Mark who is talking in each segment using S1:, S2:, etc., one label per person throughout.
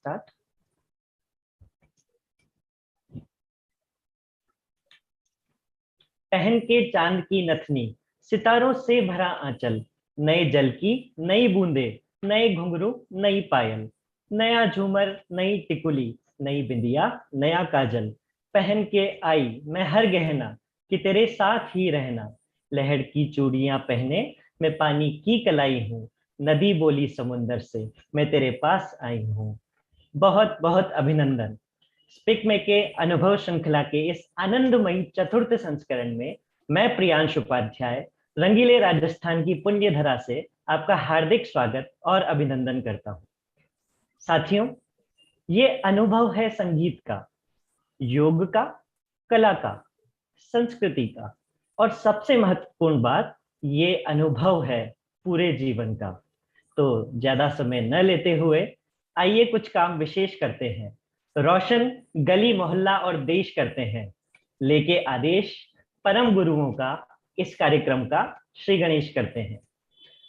S1: start. पहन के चांद की नथनी, सितारों से भरा आंचल, नए जल की नई बूंदे, नए घुंघरू नई पायल, नया झूमर नई टिकुली, नई बिंदिया नया काजल, पहन के आई मैं हर गहना कि तेरे साथ ही रहना, लहर की चूड़ियां पहने मैं पानी की कलाई हूँ, नदी बोली समुंदर से मैं तेरे पास आई हूँ। बहुत बहुत अभिनंदन। स्पीक में के अनुभव श्रृंखला के इस आनंदमयी चतुर्थ संस्करण में मैं प्रियांश उपाध्याय रंगीले राजस्थान की पुण्य धरा से आपका हार्दिक स्वागत और अभिनंदन करता हूं। साथियों, ये अनुभव है संगीत का, योग का, कला का, संस्कृति का और सबसे महत्वपूर्ण बात, ये अनुभव है पूरे जीवन का। तो ज्यादा समय न लेते हुए आइए कुछ काम विशेष करते हैं, रोशन गली मोहल्ला और देश करते हैं, लेके आदेश परम गुरुओं का इस कार्यक्रम का श्री गणेश करते हैं।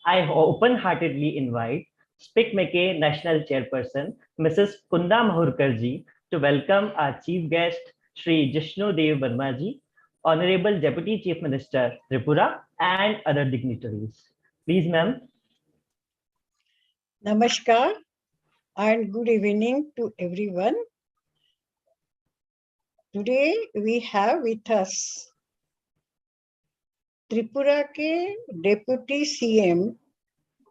S1: I open heartedly invite SPIC MACAY national chairperson Mrs Kunda Mahurkar ji to welcome our chief guest Shri Jishnu Dev Verma ji, Honorable Deputy Chief Minister Tripura and other dignitaries. Please, ma'am.
S2: Namaskar and good evening to everyone. Today we have with us Tripura के Deputy CM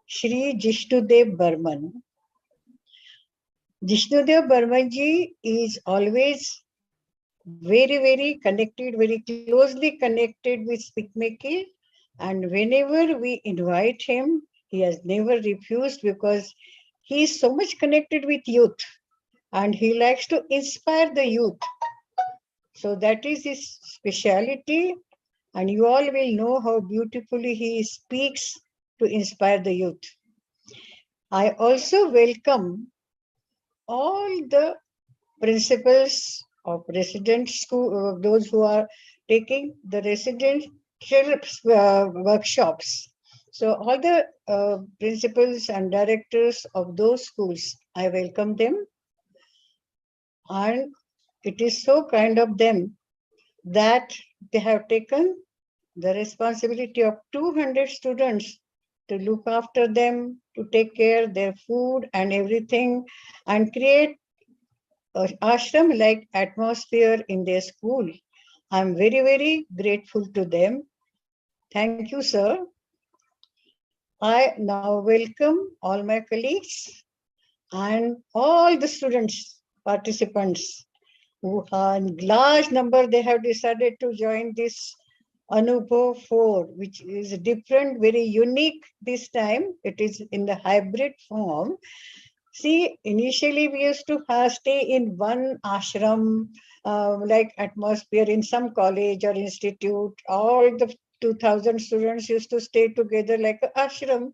S2: Shri Jishnudev Burman. Jishnudev Burman ji is always very connected, very closely connected with Speakmaking, and whenever we invite him, he has never refused because he is so much connected with youth and he likes to inspire the youth. So that is his speciality, and you all will know how beautifully he speaks to inspire the youth. I also welcome all the principals of resident school, those who are taking the residential workshops. So all the principals and directors of those schools, I welcome them. And it is so kind of them that they have taken the responsibility of 200 students to look after them, to take care of their food and everything, and create an ashram-like atmosphere in their school. I'm very grateful to them. Thank you, sir. I now welcome all my colleagues and all the students, participants, who are in large number. They have decided to join this Anubhav 4, which is different, very unique this time. It is in the hybrid form. See, initially we used to stay in one ashram, like atmosphere in some college or institute. All the 2000 students used to stay together like an ashram.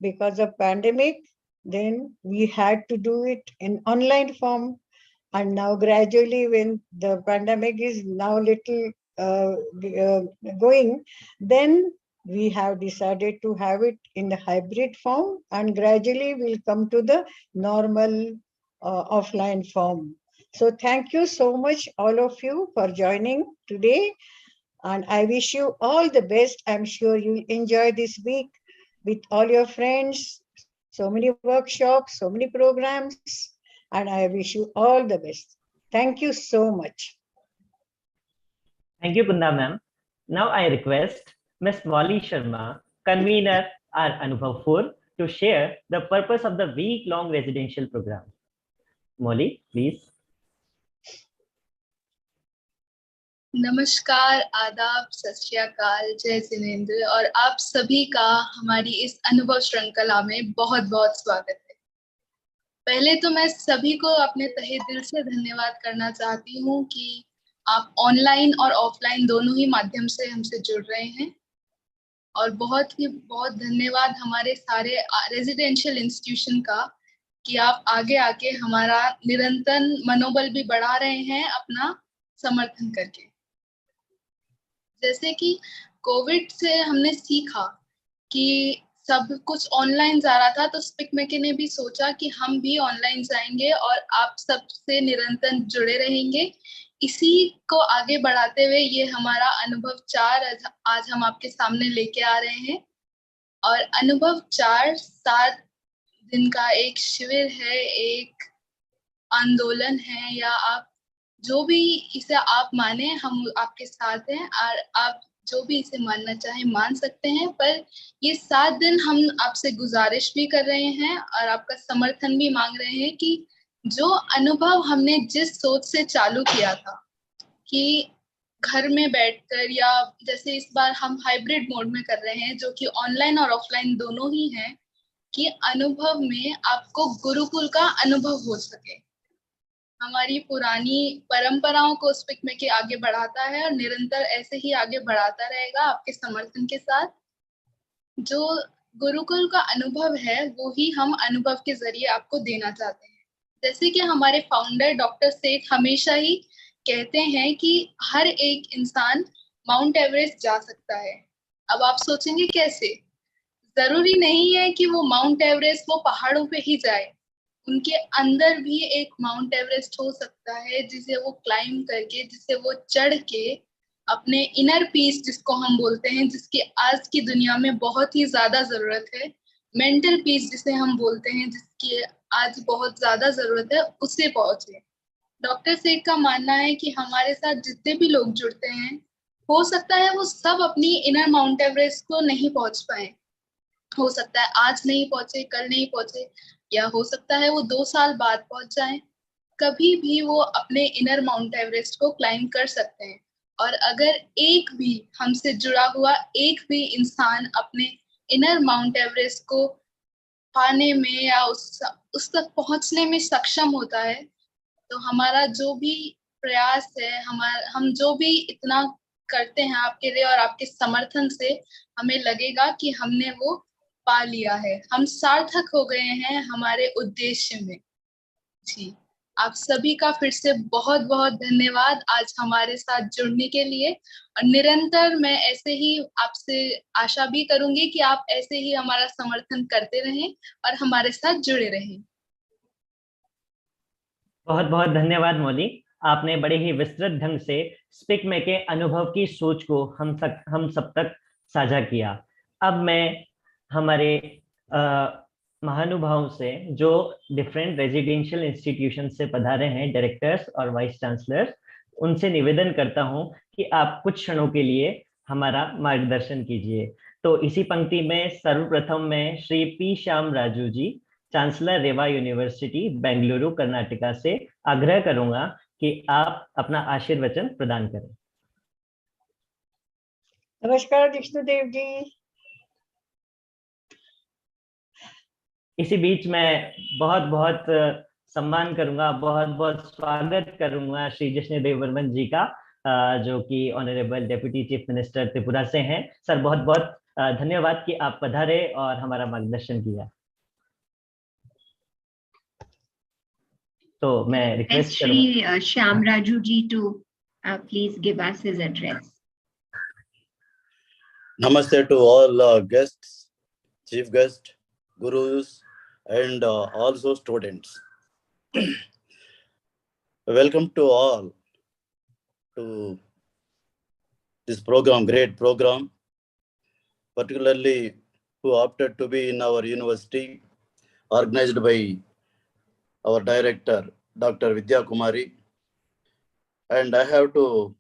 S2: Because of pandemic, then we had to do it in online form. And now gradually, when the pandemic is now little going, then we have decided to have it in the hybrid form, and gradually we'll come to the normal offline form. So thank you so much, all of you, for joining today. And I wish you all the best. I'm sure you'll enjoy this week with all your friends. So many workshops, so many programs, and I wish you all the best. Thank you so much.
S1: Thank you, Kunda ma'am. Now I request Ms. Molly Sharma, convener our Anubhav 4, to share the purpose of the week-long residential program. Molly, please.
S3: नमस्कार, आदाब, सत श्री अकाल, जय जिनेंद्र और आप सभी का हमारी इस अनुभव श्रृंखला में बहुत बहुत स्वागत है। पहले तो मैं सभी को अपने तहे दिल से धन्यवाद करना चाहती हूँ कि आप ऑनलाइन और ऑफलाइन दोनों ही माध्यम से हमसे जुड़ रहे हैं, और बहुत धन्यवाद हमारे सारे रेजिडेंशियल इंस्टीट्यूशन का कि आप आगे आके हमारा निरंतर मनोबल भी बढ़ा रहे हैं अपना समर्थन करके। जैसे कि कोविड से हमने सीखा कि सब कुछ ऑनलाइन जा रहा था, तो स्पिक मेके ने भी सोचा कि हम भी ऑनलाइन जाएंगे और आप सबसे निरंतर जुड़े रहेंगे। इसी को आगे बढ़ाते हुए ये हमारा अनुभव 4 आज हम आपके सामने लेके आ रहे हैं। और अनुभव 4 7 दिन का एक शिविर है, एक आंदोलन है, या आप जो भी इसे आप माने, हम आपके साथ हैं। और आप जो भी इसे मानना चाहे मान सकते हैं, पर ये 7 दिन हम आपसे गुजारिश भी कर रहे हैं और आपका समर्थन भी मांग रहे हैं कि जो अनुभव हमने जिस सोच से चालू किया था कि घर में बैठकर, या जैसे इस बार हम हाइब्रिड मोड में कर रहे हैं जो कि ऑनलाइन और ऑफलाइन दोनों ही हैं, कि अनुभव में आपको गुरुकुल का अनुभव हो सके। हमारी पुरानी परंपराओं को स्पिक में के आगे बढ़ाता है और निरंतर ऐसे ही आगे बढ़ाता रहेगा आपके समर्थन के साथ। जो गुरुकुल का अनुभव है वो ही हम अनुभव के जरिए आपको देना चाहते हैं। जैसे कि हमारे फाउंडर डॉक्टर सेठ हमेशा ही कहते हैं कि हर एक इंसान माउंट एवरेस्ट जा सकता है। अब आप सोचेंगे कैसे? जरूरी नहीं है कि वो माउंट एवरेस्ट वो पहाड़ों पे ही जाए, उनके अंदर भी एक माउंट एवरेस्ट हो सकता है जिसे वो क्लाइम करके, जिसे वो चढ़ के अपने इनर पीस जिसको हम बोलते हैं, जिसकी आज की दुनिया में बहुत ही ज्यादा जरूरत है, मेंटल पीस जिसे हम बोलते हैं जिसकी आज बहुत ज्यादा जरूरत है, उससे पहुंचे। डॉक्टर सेठ का मानना है कि हमारे साथ जितने भी लोग जुड़ते हैं, हो सकता है वो सब अपनी इनर माउंट एवरेस्ट को नहीं पहुंच पाए। हो सकता है आज नहीं पहुंचे, कल नहीं पहुंचे, या हो सकता है वो 2 साल बाद पहुंच जाए। कभी भी वो अपने इनर माउंट एवरेस्ट को क्लाइम कर सकते हैं। और अगर एक भी हमसे जुड़ा हुआ एक भी इंसान अपने इनर माउंट एवरेस्ट को पाने में या उस तक पहुंचने में सक्षम होता है, तो हमारा जो भी प्रयास है, हम जो भी इतना करते हैं आपके लिए और आपके समर्थन से, हमें लगेगा कि हमने वो पा लिया है, हम सार्थक हो गए हैं हमारे उद्देश्य में। जी, आप सभी का फिर से बहुत बहुत धन्यवाद आज हमारे साथ जुड़ने के लिए। और निरंतर मैं ऐसे ही आपसे आशा भी करूंगी कि आप ऐसे ही हमारा समर्थन करते रहें और हमारे साथ जुड़े रहें।
S1: बहुत बहुत धन्यवाद मौली। आपने बड़े ही विस्तृत ढंग से स्पिक में के अनुभव की सोच को हम सब तक साझा किया। अब मैं हमारे महानुभाव से, जो डिफरेंट रेजिडेंशियल इंस्टीट्यूशन से पधारे हैं, डायरेक्टर्स और वाइस चांसलर्स, उनसे निवेदन करता हूं कि आप कुछ क्षणों के लिए हमारा मार्गदर्शन कीजिए। तो इसी पंक्ति में सर्वप्रथम मैं श्री पी श्याम राजू जी, चांसलर रेवा यूनिवर्सिटी बेंगलुरु कर्नाटका से आग्रह करूंगा कि आप अपना आशीर्वचन प्रदान करें।
S2: नमस्कार विष्णुदेव जी।
S1: इसी बीच मैं बहुत बहुत सम्मान करूंगा, बहुत बहुत स्वागत करूंगा श्री जिष्णुदेव वर्मन जी का, जो कि honourable deputy chief minister Tripura से हैं। सर बहुत बहुत धन्यवाद कि आप पधारे और हमारा मार्गदर्शन किया। तो मैं रिक्वेस्ट
S4: करूंगा Shyam Raju ji to please give us his address.
S5: Namaste to all guests, chief guest, gurus, and also students. Welcome to all to this program, great program, particularly who opted to be in our university, organized by our director, Dr. Vidya Kumari. And I have to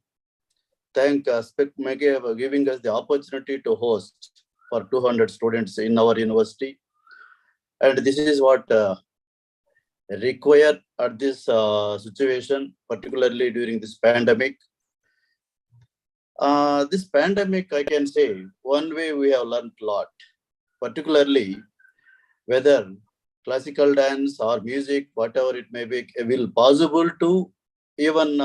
S5: thank Spec Mege for giving us the opportunity to host for 200 students in our university. And this is what required at this situation, particularly during this pandemic. This pandemic, I can say, one way we have learned a lot, particularly whether classical dance or music, whatever it may be, will possible to even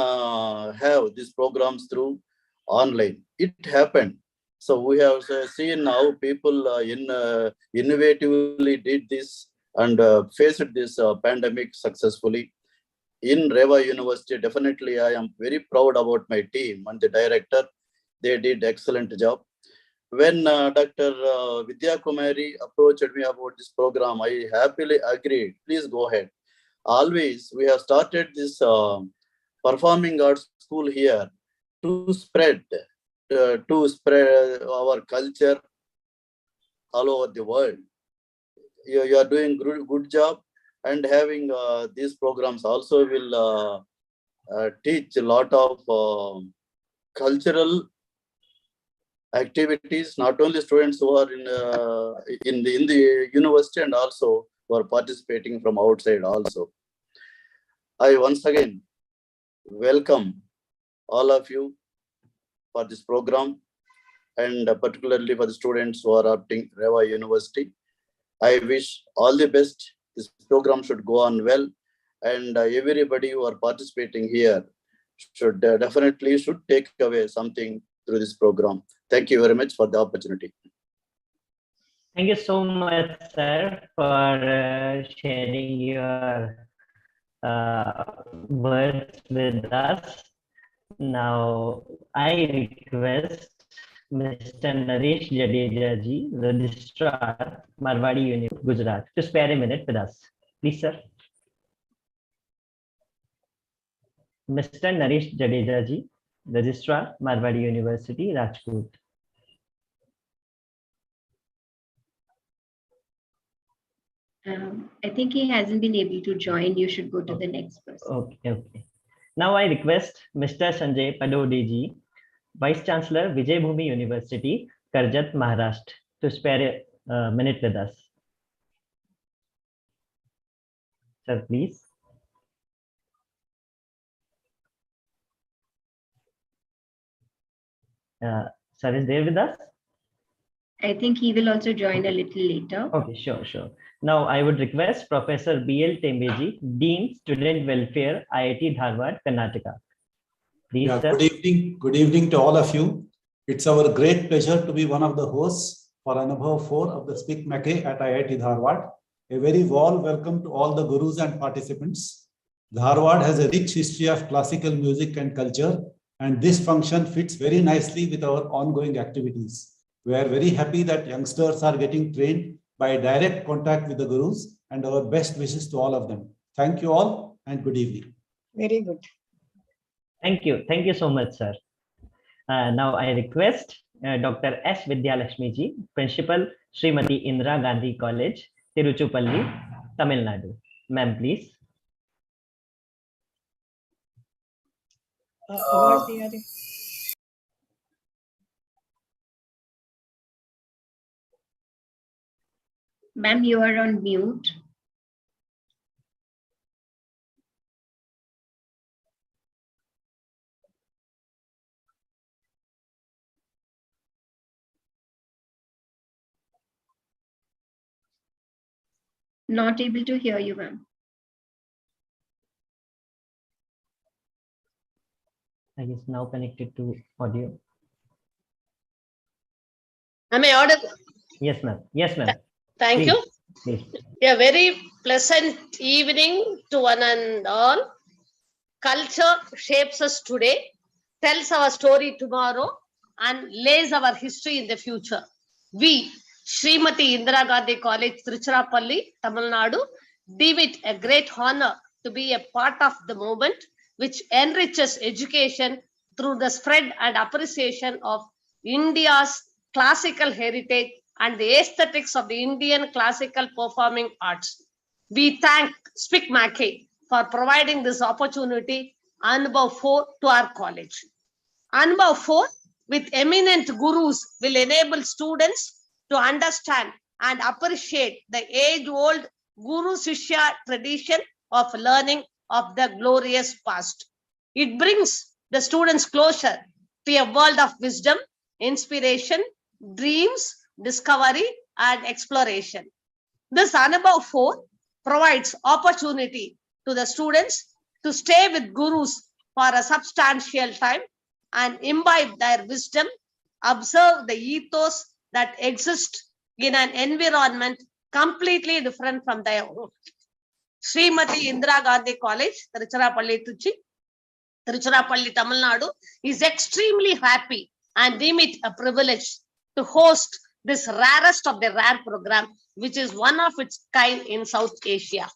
S5: have these programs through online. It happened. So we have seen how people innovatively did this and faced this pandemic successfully. In Reva University, definitely I am very proud about my team and the director. They did excellent job. When Dr. Vidya Kumari approached me about this program, I happily agreed. Please go ahead. Always, we have started this performing arts school here to spread our culture all over the world. You are doing good job, and having these programs also will teach a lot of cultural activities, not only students who are in the university, and also who are participating from outside also. I once again welcome all of you for this program, and particularly for the students who are opting Reva University. I wish all the best. This program should go on well, and everybody who are participating here should definitely take away something through this program. Thank you very much for the opportunity.
S1: Thank you so much, sir, for sharing your words with us. Now, I request Mr. Naresh Jadeja ji, Registrar, Marwadi University, Gujarat, to spare a minute with us. Please, sir. Mr. Naresh Jadeja ji, Registrar, Marwadi University, Rajkot.
S4: I think he hasn't been able to join. You should go to the next person.
S1: Okay. Now I request Mr. Sanjay Padode ji, Vice Chancellor, Vijay Bhumi University, Karjat, Maharashtra, to spare a minute with us. Sir, please. Sir is there with us?
S4: I think he will also join a little later.
S1: Okay, sure. Now I would request Professor B.L. Tembeji, Dean, Student Welfare, IIT Dharwad, Karnataka. Please,
S6: Yeah,
S1: sir.
S6: good evening to all of you. It's our great pleasure to be one of the hosts for Anubhav 4 of the Speak Mackay at IIT Dharwad. A very warm welcome to all the gurus and participants. Dharwad has a rich history of classical music and culture, and this function fits very nicely with our ongoing activities. We are very happy that youngsters are getting trained by direct contact with the gurus, and our best wishes to all of them. Thank you all and good evening.
S2: Very good.
S1: Thank you so much, sir. Now I request Dr. S. Vidyalakshmi ji, Principal, Srimati Indira Gandhi College, Tiruchirappalli, Tamil Nadu. Ma'am, please.
S4: Ma'am, you are on mute. Not able to hear you, ma'am.
S1: I guess now connected to audio.
S7: Am I audible?
S1: Yes, ma'am. Yes, ma'am.
S7: Thank you.
S1: Please.
S7: A very pleasant evening to one and all. Culture shapes us today, tells our story tomorrow, and lays our history in the future. We, Srimati Indira Gandhi College, Tiruchirappalli, Tamil Nadu, deem it a great honor to be a part of the movement which enriches education through the spread and appreciation of India's classical heritage and the aesthetics of the Indian classical performing arts. We thank Speak Mackay for providing this opportunity, Anubhav 4, to our college. Anubhav 4, with eminent gurus, will enable students to understand and appreciate the age-old Guru Shishya tradition of learning of the glorious past. It brings the students closer to a world of wisdom, inspiration, dreams, discovery, and exploration. This Anubhav 4 provides opportunity to the students to stay with gurus for a substantial time and imbibe their wisdom, observe the ethos that exists in an environment completely different from their own. Srimati Indira Gandhi College, Tiruchirappalli, Tamil Nadu, is extremely happy and deem it a privilege to host this rarest of the rare program, which is one of its kind in South Asia.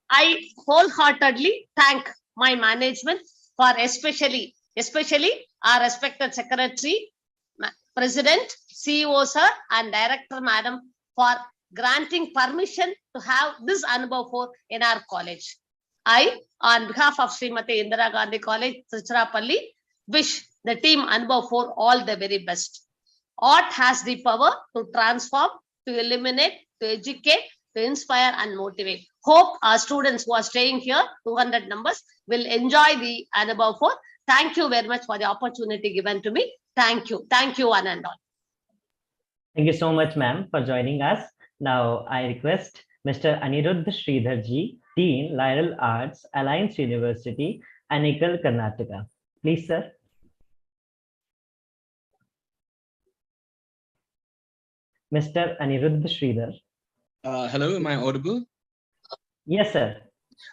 S7: I wholeheartedly thank my management for especially our respected secretary, president, CEO sir, and director madam for granting permission to have this Anubhav 4 in our college. I, on behalf of Srimati Indira Gandhi College, Tiruchirappalli, wish the team Anubhav 4 all the very best. Art has the power to transform, to illuminate, to educate, to inspire and motivate. Hope our students who are staying here, 200 numbers, will enjoy the Anubhav 4. Thank you very much for the opportunity given to me. Thank you. Thank you, one and all.
S1: Thank you so much, ma'am, for joining us. Now, I request Mr. Aniruddh Sridhar ji, Dean, Lyral Arts, Alliance University, Anekal, Karnataka. Please, sir. Mr. Aniruddh Sridhar.
S8: Hello, am I audible?
S1: Yes, sir.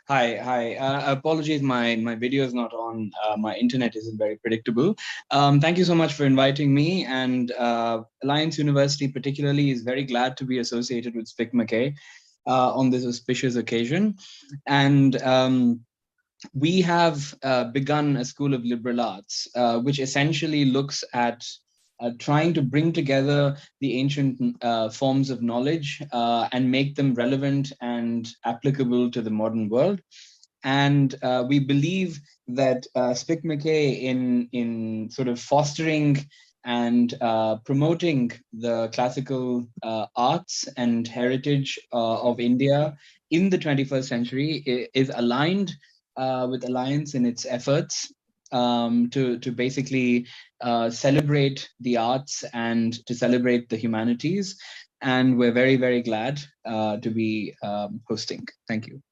S8: Hi. Apologies, my video is not on. My internet isn't very predictable. Thank you so much for inviting me. And Alliance University particularly is very glad to be associated with SPIC McKay on this auspicious occasion. And we have begun a School of Liberal Arts, which essentially looks at trying to bring together the ancient forms of knowledge and make them relevant and applicable to the modern world. And we believe that SPIC McKay in sort of fostering and promoting the classical arts and heritage of India in the 21st century is aligned with Alliance in its efforts to basically celebrate the arts and to celebrate the humanities. And we're very, very glad to be hosting. Thank you.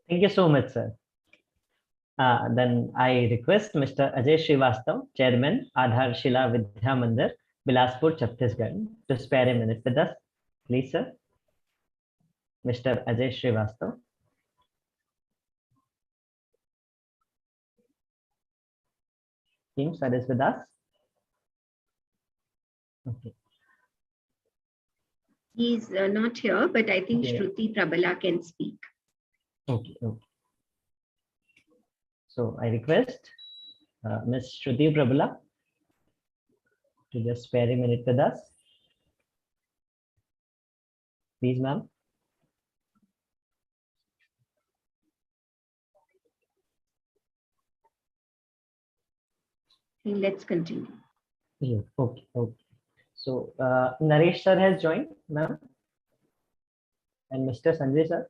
S1: Thank you so much, sir. Then I request Mr. Ajay Srivastav, Chairman, Aadhar Shila Vidya Mandir, Bilaspur, Chhattisgarh, to spare a minute with us. Please, sir. Mr. Ajay Srivastav. Team, sir is with us. Okay.
S4: He's not here, but I think
S1: Okay.
S4: Shruti Prabala can speak.
S1: Okay. So I request Ms. Shruti Prabala to just spare a minute with us. Please, ma'am.
S4: Let's continue.
S1: Yeah, okay. So Naresh sir has joined, ma'am, and Mr. Sanjay sir.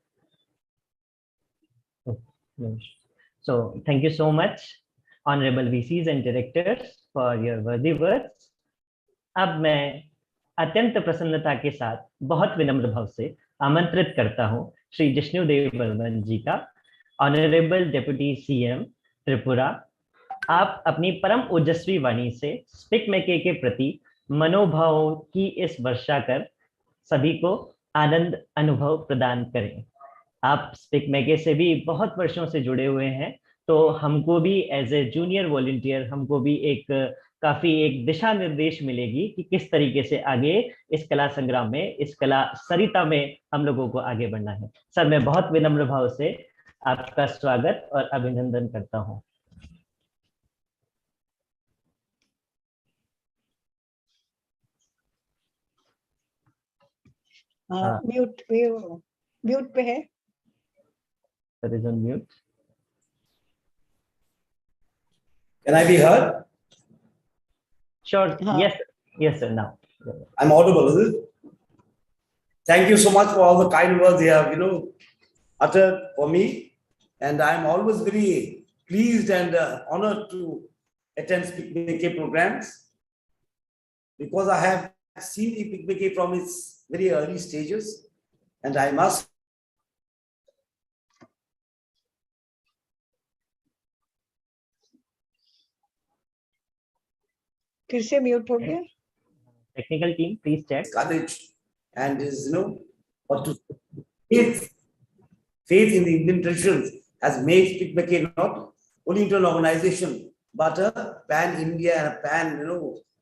S1: Okay. So thank you so much, honorable VCs and directors, for your worthy words. अब मैं अत्यंत प्रसन्नता के साथ बहुत विनम्र भाव से आमंत्रित करता हूं श्री जिष्णुदेव बर्मन जी का, ऑनरेबल डेप्यूटी सीएम त्रिपुरा। आप अपनी परम ओजस्वी वाणी से स्पिक मैके के प्रति मनोभावों की इस वर्षा कर सभी को आनंद अनुभव प्रदान करें। आप स्पिक मैके से भी बहुत वर्षों से जुड़े हुए हैं, तो हमको भी एज ए जूनियर वॉलंटियर हमको भी एक दिशा निर्देश मिलेगी कि किस तरीके से आगे इस कला संग्राम में, इस कला सरिता में हम लोगों को आगे बढ़ना है। सर, मैं बहुत विनम्र भाव से आपका स्वागत और अभिनंदन करता हूं।
S2: म्यूट पे है।
S1: Sir is on mute.
S9: Can I be heard?
S1: Sure. Yes, sir. Now
S9: I'm audible, is it? Thank you so much for all the kind words you have, uttered for me, and I'm always very pleased and honored to attend PICMK programs because I have seen the PICMK from its very early stages, and I must.
S2: फिर से mute हो गया।
S1: Technical team, please check.
S9: Courage and is what to faith in the Indian traditions has made PICMK not only into an organization but a pan-India and a pan,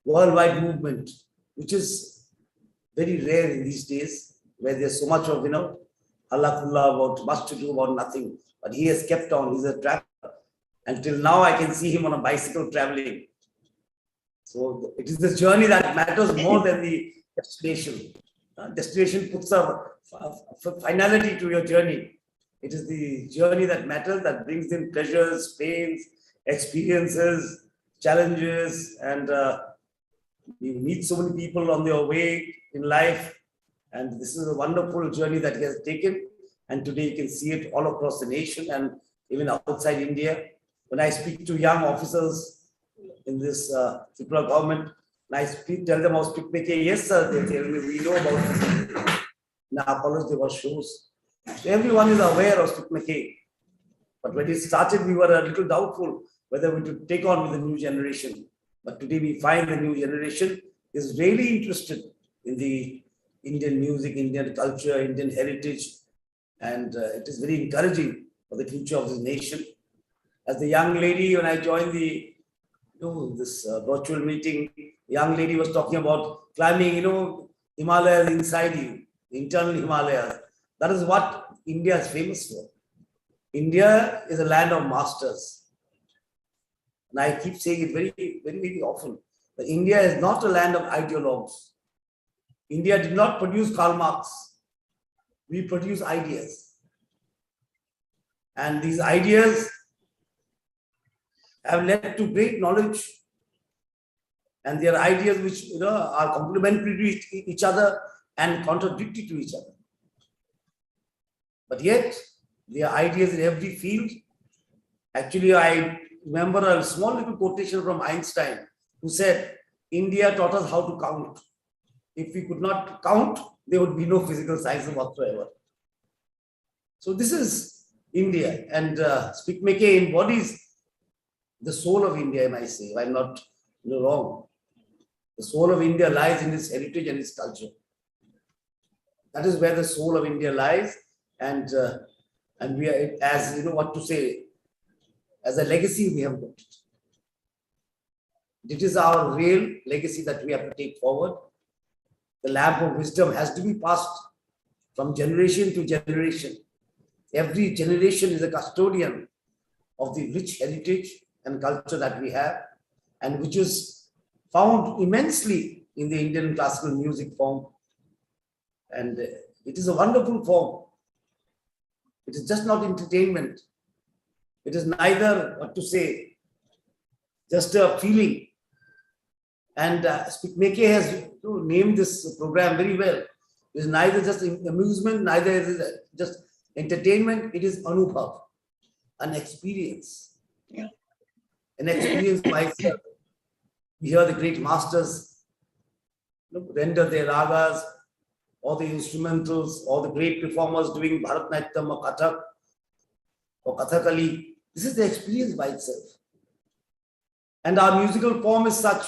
S9: worldwide movement, which is very rare in these days, where there's so much of, Allah about much to do about nothing. But he has kept on. He's a traveler. Until now, I can see him on a bicycle traveling. So it is the journey that matters more than the destination. Destination puts a finality to your journey. It is the journey that matters, that brings in pleasures, pains, experiences, challenges, and you meet so many people on their way in life. And this is a wonderful journey that he has taken. And today you can see it all across the nation and even outside India. When I speak to young officers in this Tripura government, and I tell them about speak making, yes, sir, they tell me, we know about it. In our college, there were shows. So everyone is aware of speak making. But when it started, we were a little doubtful whether we should take on with the new generation. But today we find the new generation is really interested in the Indian music, Indian culture, Indian heritage. And it is very encouraging for the future of this nation. As the young lady, when I joined this virtual meeting, the young lady was talking about climbing, Himalayas inside you, the internal Himalayas. That is what India is famous for. India is a land of masters. And I keep saying it very, very, very often, that India is not a land of ideologues. India did not produce Karl Marx. We produce ideas. And these ideas have led to great knowledge. And they are ideas which are complementary to each other and contradictory to each other. But yet, they are ideas in every field. Actually, I remember a small little quotation from Einstein, who said, India taught us how to count. If we could not count, there would be no physical science whatsoever. So this is India, and Speak Make embodies the soul of India, I might say, if I'm not wrong. The soul of India lies in its heritage and its culture. That is where the soul of India lies, and we are, as what to say, as a legacy we have got it. It is our real legacy that we have to take forward. The lamp of wisdom has to be passed from generation to generation. Every generation is a custodian of the rich heritage and culture that we have, and which is found immensely in the Indian classical music form. And it is a wonderful form. It is just not entertainment. It is neither, what to say, just a feeling. And Speak Make has named this program very well. It is neither just amusement, neither is it just entertainment. It is Anubhav, an experience.
S2: Yeah.
S9: An experience by itself. We hear the great masters render their ragas, or the instrumentals, or the great performers doing Bharatanatyam or Kathak or Kathakali. This is the experience by itself. And our musical form is such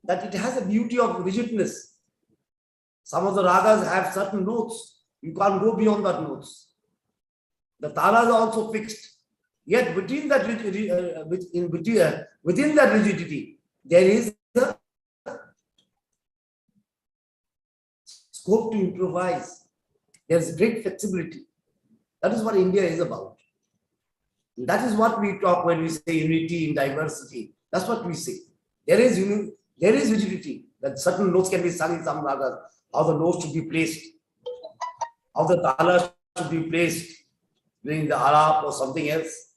S9: that it has a beauty of rigidness. Some of the ragas have certain notes. You can't go beyond that notes. The talas are also fixed. Yet within that rigidity, there is a scope to improvise. There is great flexibility. That is what India is about. And that is what we talk when we say unity in diversity. That's what we say. There is rigidity, that certain notes can be sung in some ragas, how the notes should be placed, how the talas should be placed during the alap or something else.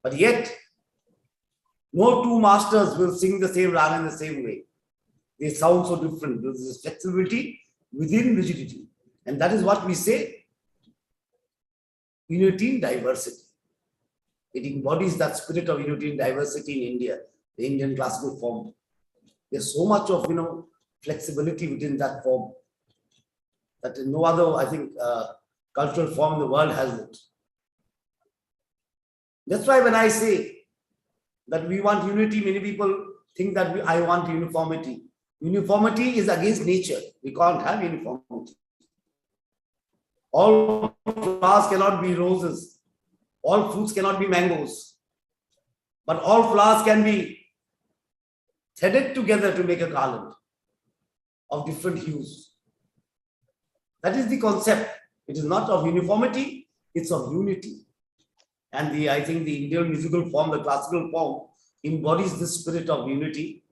S9: But yet, no two masters will sing the same raga in the same way. They sound so different. There is flexibility within rigidity. And that is what we say, unity in diversity. It embodies that spirit of unity and diversity in India, the Indian classical form. There's so much of flexibility within that form that no other, I think, cultural form in the world has it. That's why when I say that we want unity, many people think that I want uniformity. Uniformity is against nature. We can't have uniformity. All flowers cannot be roses. All fruits cannot be mangoes. but all flowers can be threaded together to make a garland of different hues. That is the concept. It is not of uniformity, it's of unity. And I think the Indian musical form, the classical form, embodies the spirit of unity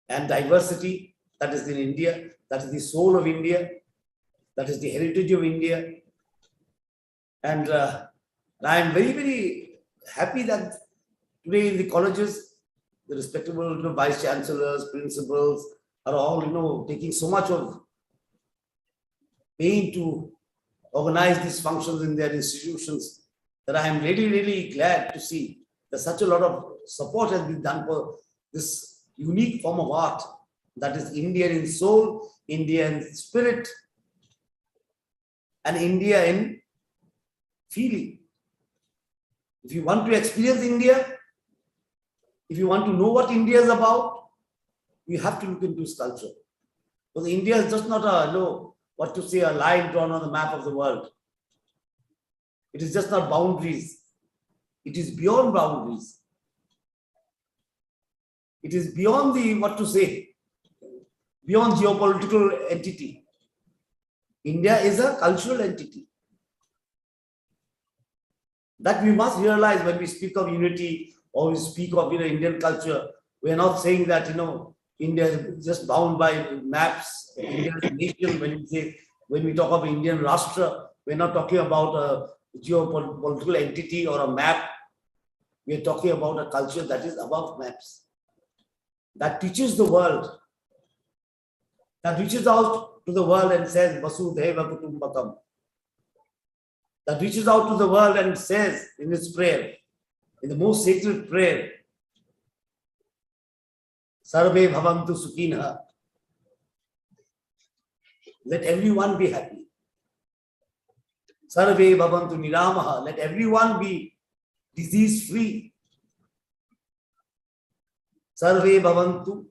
S9: and diversity that is in India, that is the soul of India, that is the heritage of India. And I am very, very happy that today in the colleges, the respectable vice chancellors, principals are all taking so much of pain to organize these functions in their institutions, that I am really, really glad to see that such a lot of support has been done for this unique form of art that is Indian in soul, Indian in spirit, and India in feeling. If you want to experience India, if you want to know what India is about, you have to look into sculpture. Because India is just not a line drawn on the map of the world. It is just not boundaries. It is beyond boundaries. It is beyond beyond geopolitical entity. India is a cultural entity. That we must realize when we speak of unity or we speak of Indian culture. We are not saying that India is just bound by maps. India is a nation. When we talk of Indian Rashtra, we're not talking about a geopolitical entity or a map. We are talking about a culture that is above maps, that teaches the world, that reaches out to the world and says Vasudhaiva Kutumbakam, that reaches out to the world and says in its prayer, in the most sacred prayer, Sarve Bhavantu Sukhinah, let everyone be happy. Sarve Bhavantu Niramaha, let everyone be disease free. Sarve Bhavantu,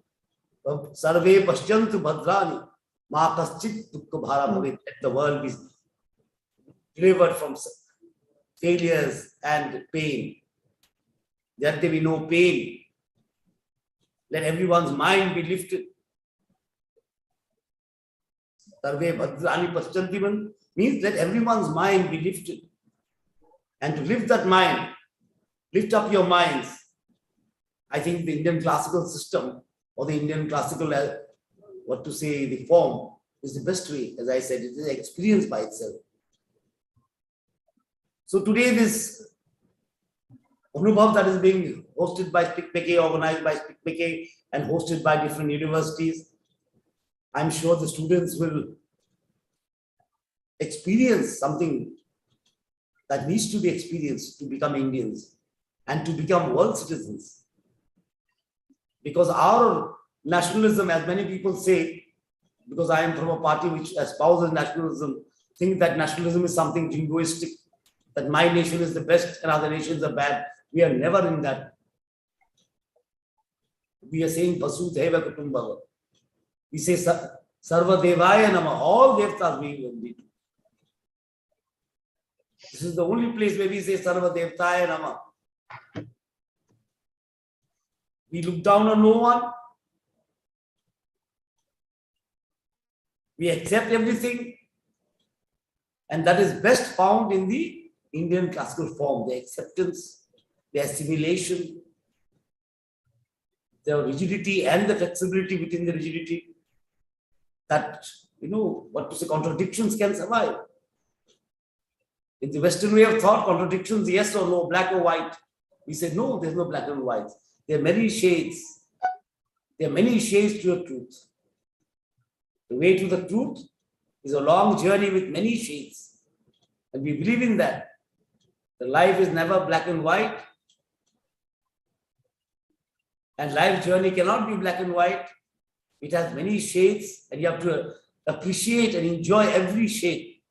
S9: Sarve Paschantu Bhadrani, Ma Kaschit Dukkha Bhara Bhavit, let the world be delivered from failures and pain. That there be no pain. Let everyone's mind be lifted. Sarve Bhadrani Paschantiman means let everyone's mind be lifted. And to lift that mind, lift up your minds. I think the Indian classical system or the Indian classical, the form is the best way. As I said, it is an experience by itself. So today this Anubhav that is being hosted by SPICMECE, organized by SPICMECE and hosted by different universities, I'm sure the students will experience something that needs to be experienced to become Indians and to become world citizens. Because our nationalism, as many people say, because I am from a party which espouses nationalism, think that nationalism is something jingoistic, that my nation is the best and other nations are bad. We are never in that. We are saying Vasudhaiva Kutumbakam. We say Sarva Devaya Nama, all Devtas we will be. This is the only place where we say Sarva Devtaya Nama. We look down on no one. We accept everything. And that is best found in the Indian classical form, the acceptance, the assimilation, the rigidity and the flexibility within the rigidity, that, contradictions can survive. In the Western way of thought, contradictions, yes or no, black or white. We say, no, there's no black and white. There are many shades. There are many shades to the truth. The way to the truth is a long journey with many shades. And we believe in that. The life is never black and white. And life journey cannot be black and white. It has many shades and you have to appreciate and enjoy every shade.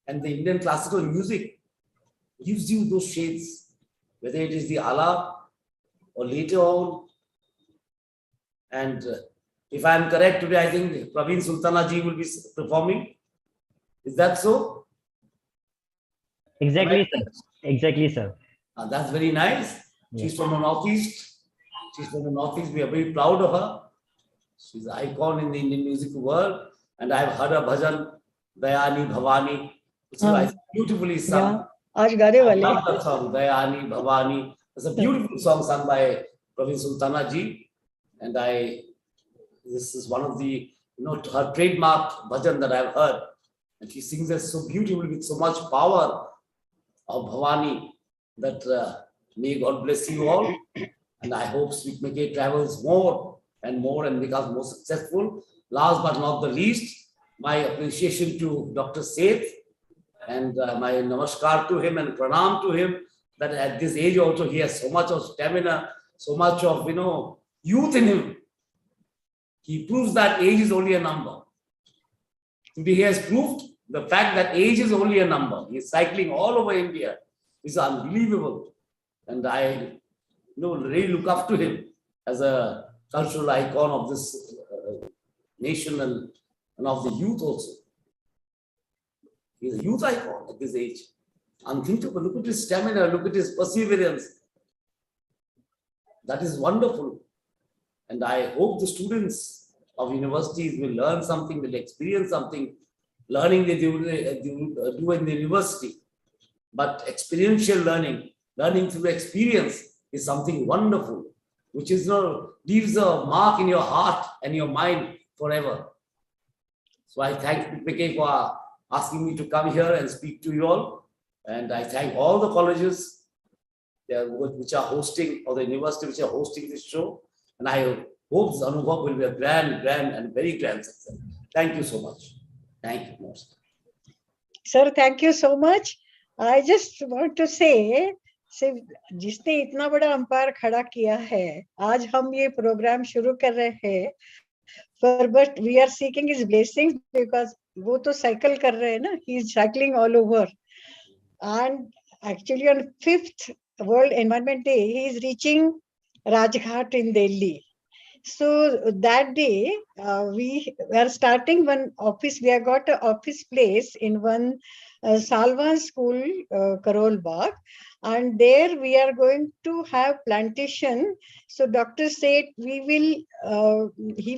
S9: And the Indian classical music gives you those shades, whether it is the alap or later on. And if I am correct today, I think Praveen Sultana ji will be performing. Is that so?
S1: Exactly, sir. Exactly, sir.
S9: That's very nice. She's from the Northeast. She's from the Northeast. We are very proud of her. She's an icon in the Indian music world. And I've heard her bhajan, Dayani Bhavani, which is beautifully sung.
S2: आज गाने
S9: I
S2: वाले
S9: love that song, Dayani Bhavani. It's a beautiful song sung by Praveen Sultana ji. And this is one of the, her trademark bhajan that I've heard. And she sings it so beautifully with so much power of Bhavani that may God bless you all. And I hope Speak Make travels more and more and becomes more successful. Last but not the least, my appreciation to Dr. Seth and my namaskar to him and pranam to him, that at this age also he has so much of stamina, so much of, youth in him. He proves that age is only a number. Today he has proved the fact that age is only a number. He is cycling all over India. It's unbelievable. And I really look up to him as a cultural icon of this nation and of the youth also. He's a youth icon at this age. Unthinkable. Look at his stamina, look at his perseverance. That is wonderful. And I hope the students of universities will learn something, will experience something. Learning they do in the university. But experiential learning through experience is something wonderful, which leaves a mark in your heart and your mind forever. So I thank PK for asking me to come here and speak to you all. And I thank all the colleges which are hosting, or the university which are hosting this show. And I hope this Anubhav will be a grand and very grand success. Thank you so much. Thank you most.
S2: Sir, thank you so much. I just want to say, जिसने इतना बड़ा umpire खड़ा किया है, आज हम ये programme शुरू कर रहे हैं, but we are seeking his blessings because वो तो साइकिल कर रहे हैं ना, he is cycling all over. And actually on 5th World Environment Day, he is reaching Rajghat in Delhi. So that day, we are starting one office. We have got an office place in one Salwan school, Karol Bagh, and there we are going to have plantation. So doctor said he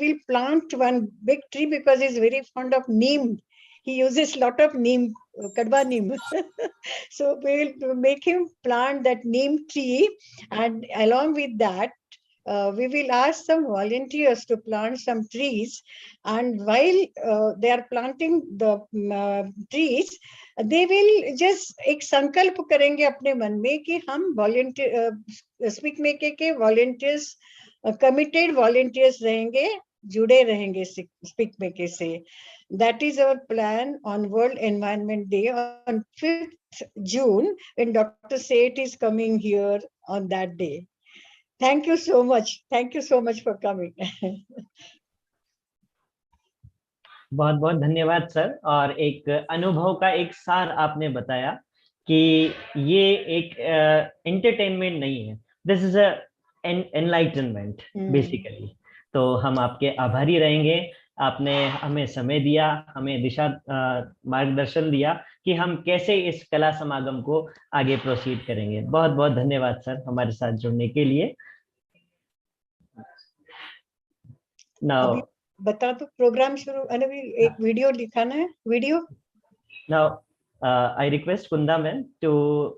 S2: will plant one big tree because he's very fond of neem. He uses lot of neem, kadwa neem. So we will make him plant that neem tree, and along with that, we will ask some volunteers to plant some trees, and while they are planting the trees, they will just एक संकल्प करेंगे अपने मन में कि हम volunteer Speak Make के volunteers committed volunteers रहेंगे, जुड़े रहेंगे Speak Make से. That is our plan on World Environment Day on 5th June when Dr. Seth is coming here on that day. Thank you so much. Thank you so much for coming.
S1: बहुत बहुत धन्यवाद sir. और एक अनुभव का एक सार आपने बताया कि ये एक एंटरटेनमेंट नहीं है, this is an enlightenment basically. तो हम आपके आभारी रहेंगे, आपने हमें समय दिया, हमें दिशा मार्गदर्शन दिया कि हम कैसे इस कला समागम को आगे प्रोसीड करेंगे। बहुत बहुत धन्यवाद सर हमारे साथ जुड़ने के लिए। Now,
S2: बता दो प्रोग्राम शुरू, एक वीडियो दिखाना है, video.
S1: Now, I request Kunda ma'am to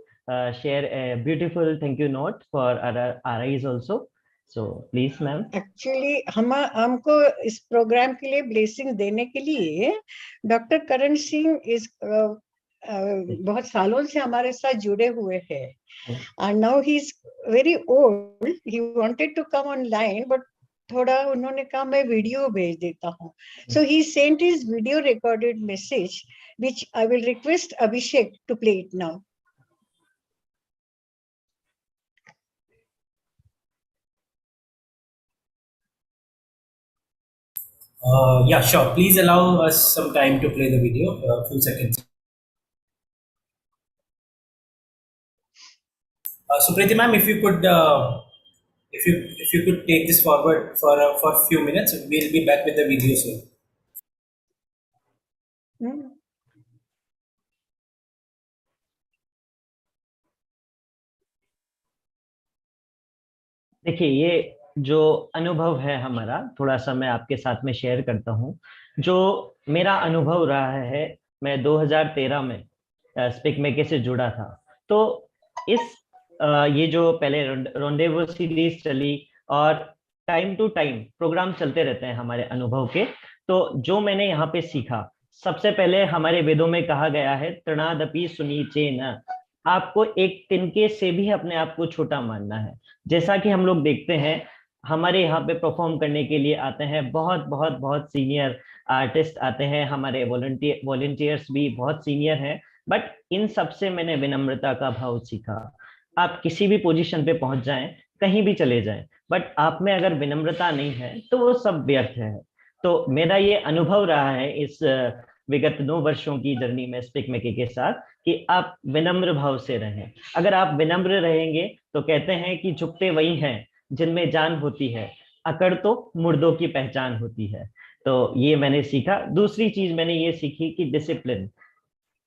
S1: share a beautiful thank you note for our RIs also. So please ma'am.
S2: Actually हमको इस प्रोग्राम के लिए ब्लेसिंग देने के लिए डॉक्टर करण सिंह इस बहुत सालों से हमारे साथ जुड़े हुए हैं, and now he's very old. He wanted to come online, but थोड़ा उन्होंने कहा मैं वीडियो भेज देता हूँ. So he sent his video recorded message, which I will request Abhishek to play it now.
S10: Yeah, sure. Please allow us some time to play the video, a few seconds. So Preeti ma'am, if you could, if you could take this forward for a few minutes, we'll be back with the video soon.
S1: देखिए, ये जो अनुभव है हमारा, थोड़ा सा मैं आपके साथ में शेयर करता हूँ। जो मेरा अनुभव रहा है, मैं 2013 में स्पीक मेके से जुड़ा था। तो इस ये जो पहले रोंडेवो सीरीज चली और टाइम टू टाइम प्रोग्राम चलते रहते हैं हमारे अनुभव के। तो जो मैंने यहाँ पे सीखा, सबसे पहले हमारे वेदों में कहा गया है, तृणादपि सुनीचे न। आपको एक तिनके से भी अपने आप को छोटा मानना है। जैसा कि हम लोग देखते हैं, हमारे यहाँ पे परफॉर्म करने के लिए आते हैं बहुत बहुत बहुत सीनियर आर्टिस्ट आते हैं, हमारे वॉलंटियर्स भी बहुत सीनियर हैं। बट इन सबसे मैंने विनम्रता का भाव सीखा। आप किसी भी पोजीशन पे पहुंच जाएं, कहीं भी चले जाएं, बट आप में अगर विनम्रता नहीं है तो वो सब व्यर्थ है। तो मेरा ये अनुभव रहा है इस विगत 9 वर्षों की जर्नी में स्पीक मेके के साथ, कि आप विनम्र भाव से रहें। अगर आप विनम्र रहेंगे तो कहते हैं कि झुकते वही हैं जिनमें जान होती है, अकड़ तो मुर्दों की पहचान होती है। तो ये मैंने सीखा। दूसरी चीज मैंने ये सीखी कि डिसिप्लिन।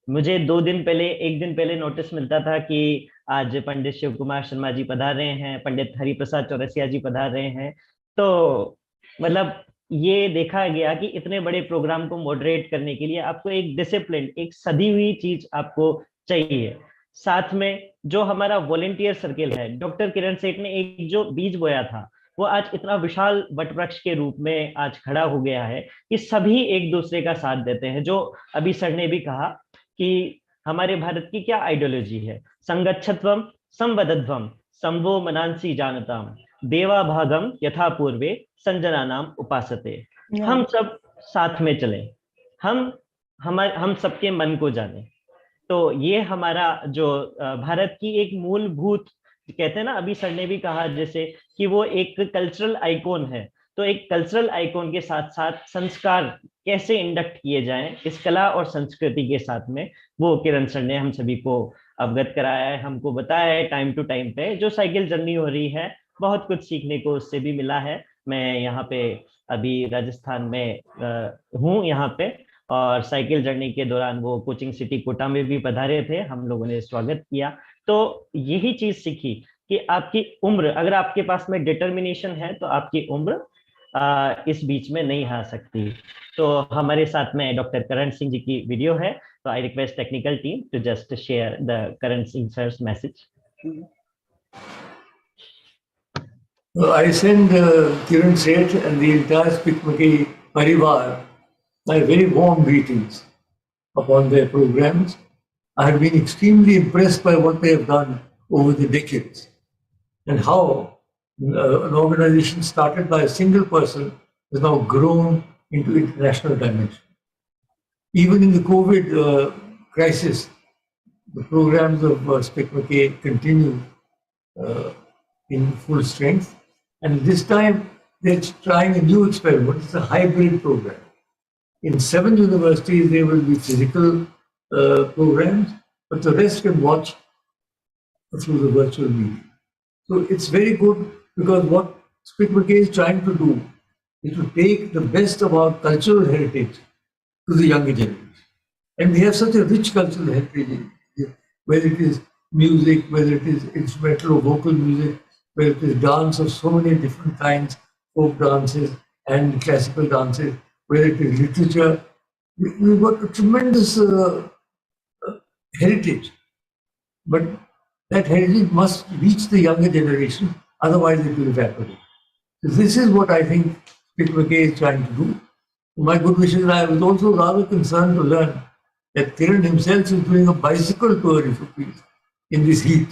S1: मुझे 2 दिन पहले, 1 दिन पहले नोटिस मिलता था कि आज पंडित शिव कुमार शर्मा जी पधार रहे हैं, पंडित हरिप्रसाद चौरसिया जी पधार रहे हैं। तो मतलब ये देखा गया कि इतने बड़े प्रोग्राम को मॉडरेट करने के लिए आपको एक डिसिप्लिन, एक सदी हुई चीज आपको चाहिए। साथ में जो हमारा वॉलेंटियर सर्किल है, डॉक्टर किरण सेठ ने एक जो बीज बोया था, वो आज इतना विशाल वटवृक्ष के रूप में आज खड़ा हो गया है कि सभी एक दूसरे का साथ देते हैं। जो अभी सर ने भी कहा कि हमारे भारत की क्या आइडियोलॉजी है, संगच्छध्वम संवदध्वम संवो मनांसी जानताम देवा भागम यथा पूर्वे संजना नाम उपासते। हम सब साथ में चलें, हम सबके मन को जाने। तो ये हमारा जो भारत की एक मूलभूत, कहते हैं ना, अभी सर ने भी कहा जैसे कि वो एक कल्चरल आइकॉन है। तो एक कल्चरल आइकॉन के साथ साथ संस्कार कैसे इंडक्ट किए जाएं इस कला और संस्कृति के साथ में, वो किरण सर ने हम सभी को अवगत कराया है, हमको बताया है टाइम टू टाइम पे। जो साइकिल जर्नी हो रही है, बहुत कुछ सीखने को उससे भी मिला है। मैं यहाँ पे अभी राजस्थान में हूँ यहाँ पे, और साइकिल जर्नी के दौरान वो कोचिंग सिटी कोटा में भी पधारे थे, हम लोगों ने स्वागत किया। तो यही चीज सीखी कि आपकी उम्र, अगर आपके पास में डिटर्मिनेशन है तो आपकी उम्र इस बीच में नहीं आ सकती। तो हमारे साथ में डॉक्टर करण सिंह जी की वीडियो है, तो I request technical team to just share the Karan Singh sir's message.
S11: I send Kiran Seth and the entire Speak Maki Parivar my very warm greetings upon their programs. I have been extremely impressed by what they have done over the decades and how an organization started by a single person has now grown into international dimension. Even in the COVID crisis, the programs of Speak Maki continue in full strength. And this time they're trying a new experiment. It's a hybrid program. In 7 universities, there will be physical programs, but the rest can watch through the virtual medium. So it's very good because what Speak Maki is trying to do is to take the best of our cultural heritage to the younger generation. And we have such a rich cultural heritage, whether it is music, whether it is instrumental or vocal music, whether it is dance of so many different kinds, folk dances and classical dances, whether it is literature. We've got a tremendous heritage, but that heritage must reach the younger generation, otherwise it will evaporate. So this is what I think Speak Maki is trying to do. My good wishes, I was also rather concerned to learn that Kiran himself is doing a bicycle tour, if you please, in this heat.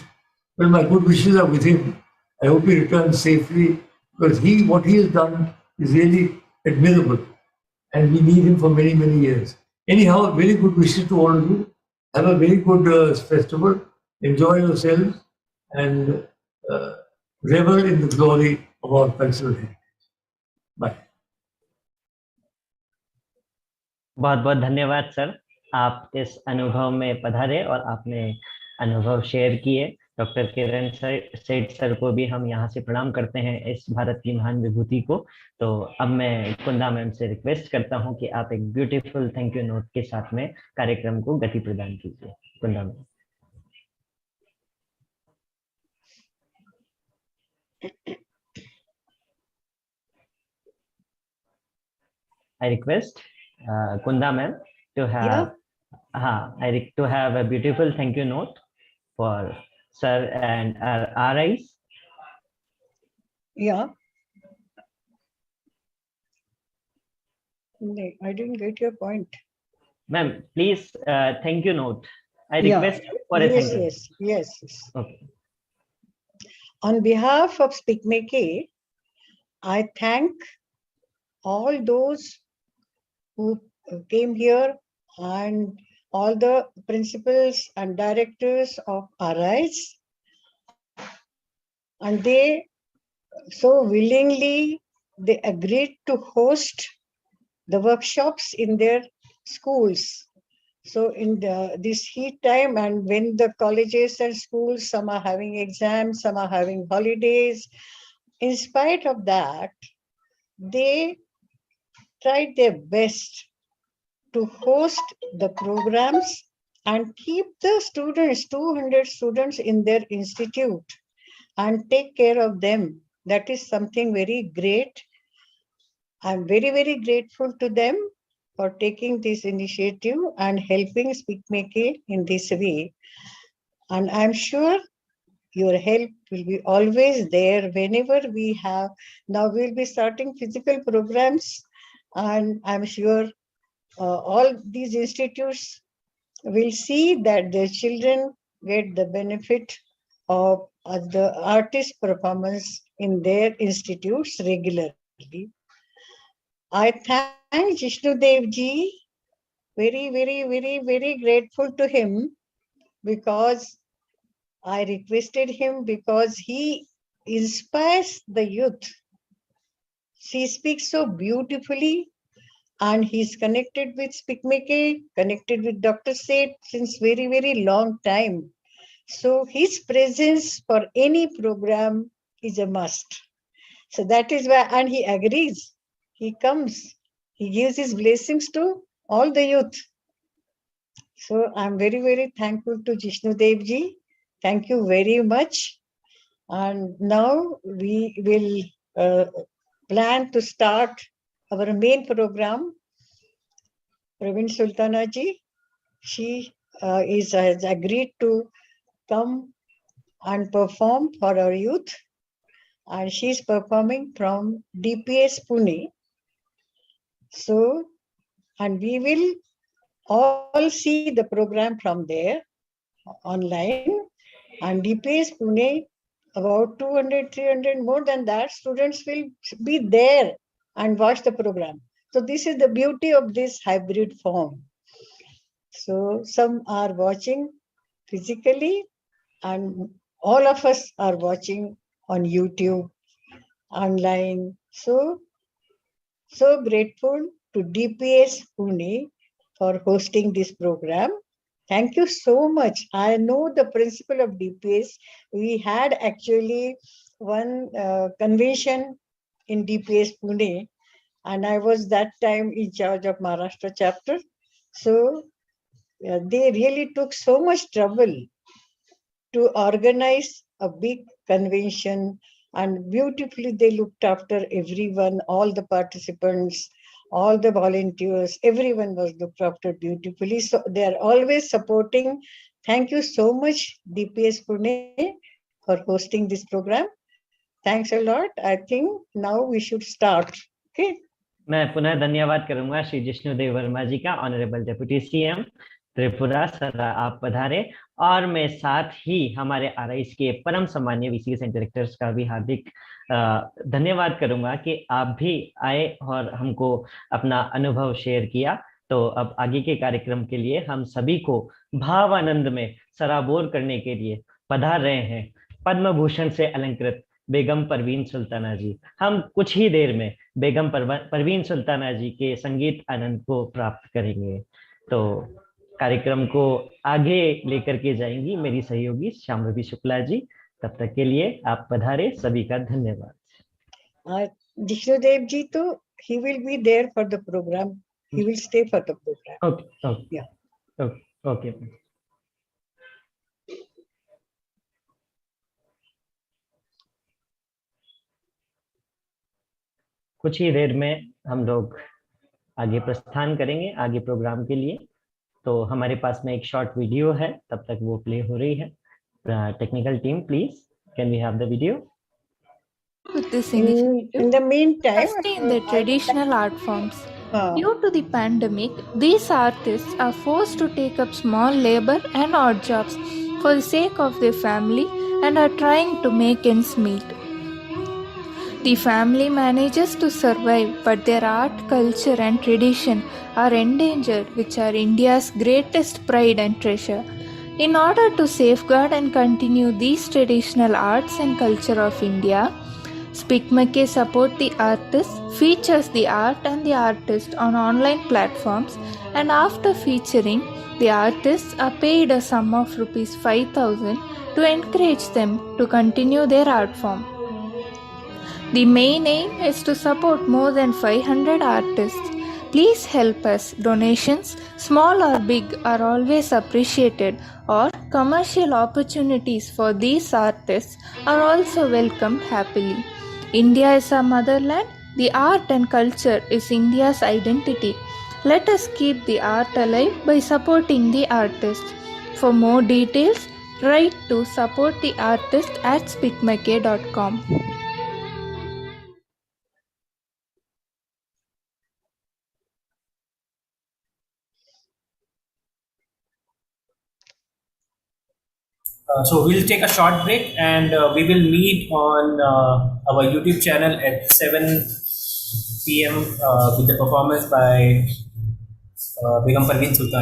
S11: Well, my good wishes are with him. I hope he returns safely because what he has done is really admirable and we need him for many, many years. Anyhow, very good wishes to all of you. Have a very good festival. Enjoy yourselves and revel in the glory of our cultural heritage. Bye.
S1: बहुत बहुत धन्यवाद sir, आप इस अनुभव में पधारे और आपने अनुभव शेयर किए। डॉक्टर किरण सेठ सर को भी हम यहाँ से प्रणाम करते हैं, इस भारत की महान विभूति को। तो अब मैं कुंदा मैम से रिक्वेस्ट करता हूँ कि आप एक ब्यूटीफुल थैंक यू नोट के साथ में कार्यक्रम को गति प्रदान कीजिए। कुंदा ma'am. I request Kunda ma'am to have to have a beautiful thank you note for sir and our RIs.
S2: Yeah. No, I didn't get your point.
S1: Ma'am, please thank you note. I
S2: Yeah.
S1: request you for a thank you.
S2: Yes.
S1: Okay.
S2: On behalf of SpeakMake, I thank all those who came here and all the principals and directors of RIs, and they so willingly they agreed to host the workshops in their schools. So in this heat time, and when the colleges and schools, some are having exams, some are having holidays, in spite of that, they tried their best to host the programs and keep the students, 200 students in their institute, and take care of them. That is something very great. I'm very, very grateful to them for taking this initiative and helping SpeakMake in this way. And I'm sure your help will be always there whenever we have. Now we'll be starting physical programs, and I'm sure all these institutes will see that their children get the benefit of the artist performance in their institutes regularly. I thank Jishnu Dev ji, very grateful to him, because I requested him because he inspires the youth. He speaks so beautifully, and he's connected with SpeakMake, connected with Dr. Seth since very long time. So his presence for any program is a must. So that is why, and he agrees. He comes. He gives his blessings to all the youth. So I'm very thankful to Jishnu Dev ji. Thank you very much. And now we will plan to start our main program. Praveen Sultana ji, she has agreed to come and perform for our youth, and she's performing from DPS Pune. So, and we will all see the program from there online, and DPS Pune, about 200, 300, more than that, students will be there and watch the program. So this is the beauty of this hybrid form. So some are watching physically, and all of us are watching on YouTube, online. So grateful to DPS Pune for hosting this program. Thank you so much. I know the principal of DPS. We had actually one convention in DPS Pune, and I was that time in charge of Maharashtra chapter. So they really took so much trouble to organize a big convention, and beautifully they looked after everyone, all the participants, all the volunteers, everyone was looked after beautifully. So they are always supporting. Thank you so much, DPS Pune, for hosting this program. Thanks a lot. I think now we should start. Okay.
S1: मैं पुनः धन्यवाद करूंगा श्री जिष्णुदेव वर्मा जी का, honourable deputy CM Tripura sir, आप पधारे। और मैं साथ ही हमारे आरआईएस के परम सम्मानीय वीसीएस एंड डायरेक्टर्स का भी हार्दिक धन्यवाद करूंगा कि आप भी आए और हमको अपना अनुभव शेयर किया। तो अब आगे के कार्यक्रम के लिए हम सभी को भाव आनंद में सराबोर करने के लिए पधार रहे हैं पद्म भूषण से अलंकृत बेगम परवीन सुल्ताना जी। हम कुछ ही देर में बेगम परवीन सुल्ताना जी के संगीत आनंद को प्राप्त करेंगे। तो कार्यक्रम को आगे लेकर के जाएंगी मेरी सहयोगी श्यामरवि शुक्ला जी। तब तक के लिए आप पधारे, सभी का धन्यवाद।
S2: जिष्णुदेव जी तो he will be there for the program. He will stay for the program.
S1: Okay.
S2: Yeah.
S1: Okay. कुछ ही देर में हम लोग आगे प्रस्थान करेंगे आगे प्रोग्राम के लिए। तो हमारे पास में एक शॉर्ट वीडियो है, तब तक वो प्ले हो रही है। Technical team please, can we have the video?
S12: With this
S2: In
S12: initiative,
S2: the meantime,
S12: sustain the traditional art forms.
S2: uh,
S12: Due to the pandemic, these artists are forced to take up small labor and odd jobs for the sake of their family and are trying to make ends meet. The family manages to survive, but their art, culture, and tradition are endangered, which are India's greatest pride and treasure. In order to safeguard and continue these traditional arts and culture of India, SpeakMackey support the artists, features the art and the artist on online platforms, and after featuring, the artists are paid a sum of rupees 5,000 to encourage them to continue their art form. The main aim is to support more than 500 artists. Please help us. Donations, small or big, are always appreciated, or commercial opportunities for these artists are also welcomed happily. India is our motherland. The art and culture is India's identity. Let us keep the art alive by supporting the artist. For more details, write to supporttheartist@speakmackey.com.
S10: So we'll take a short break, and we will meet on our YouTube channel at 7 p.m. With the performance by Begum Parveen Sultan.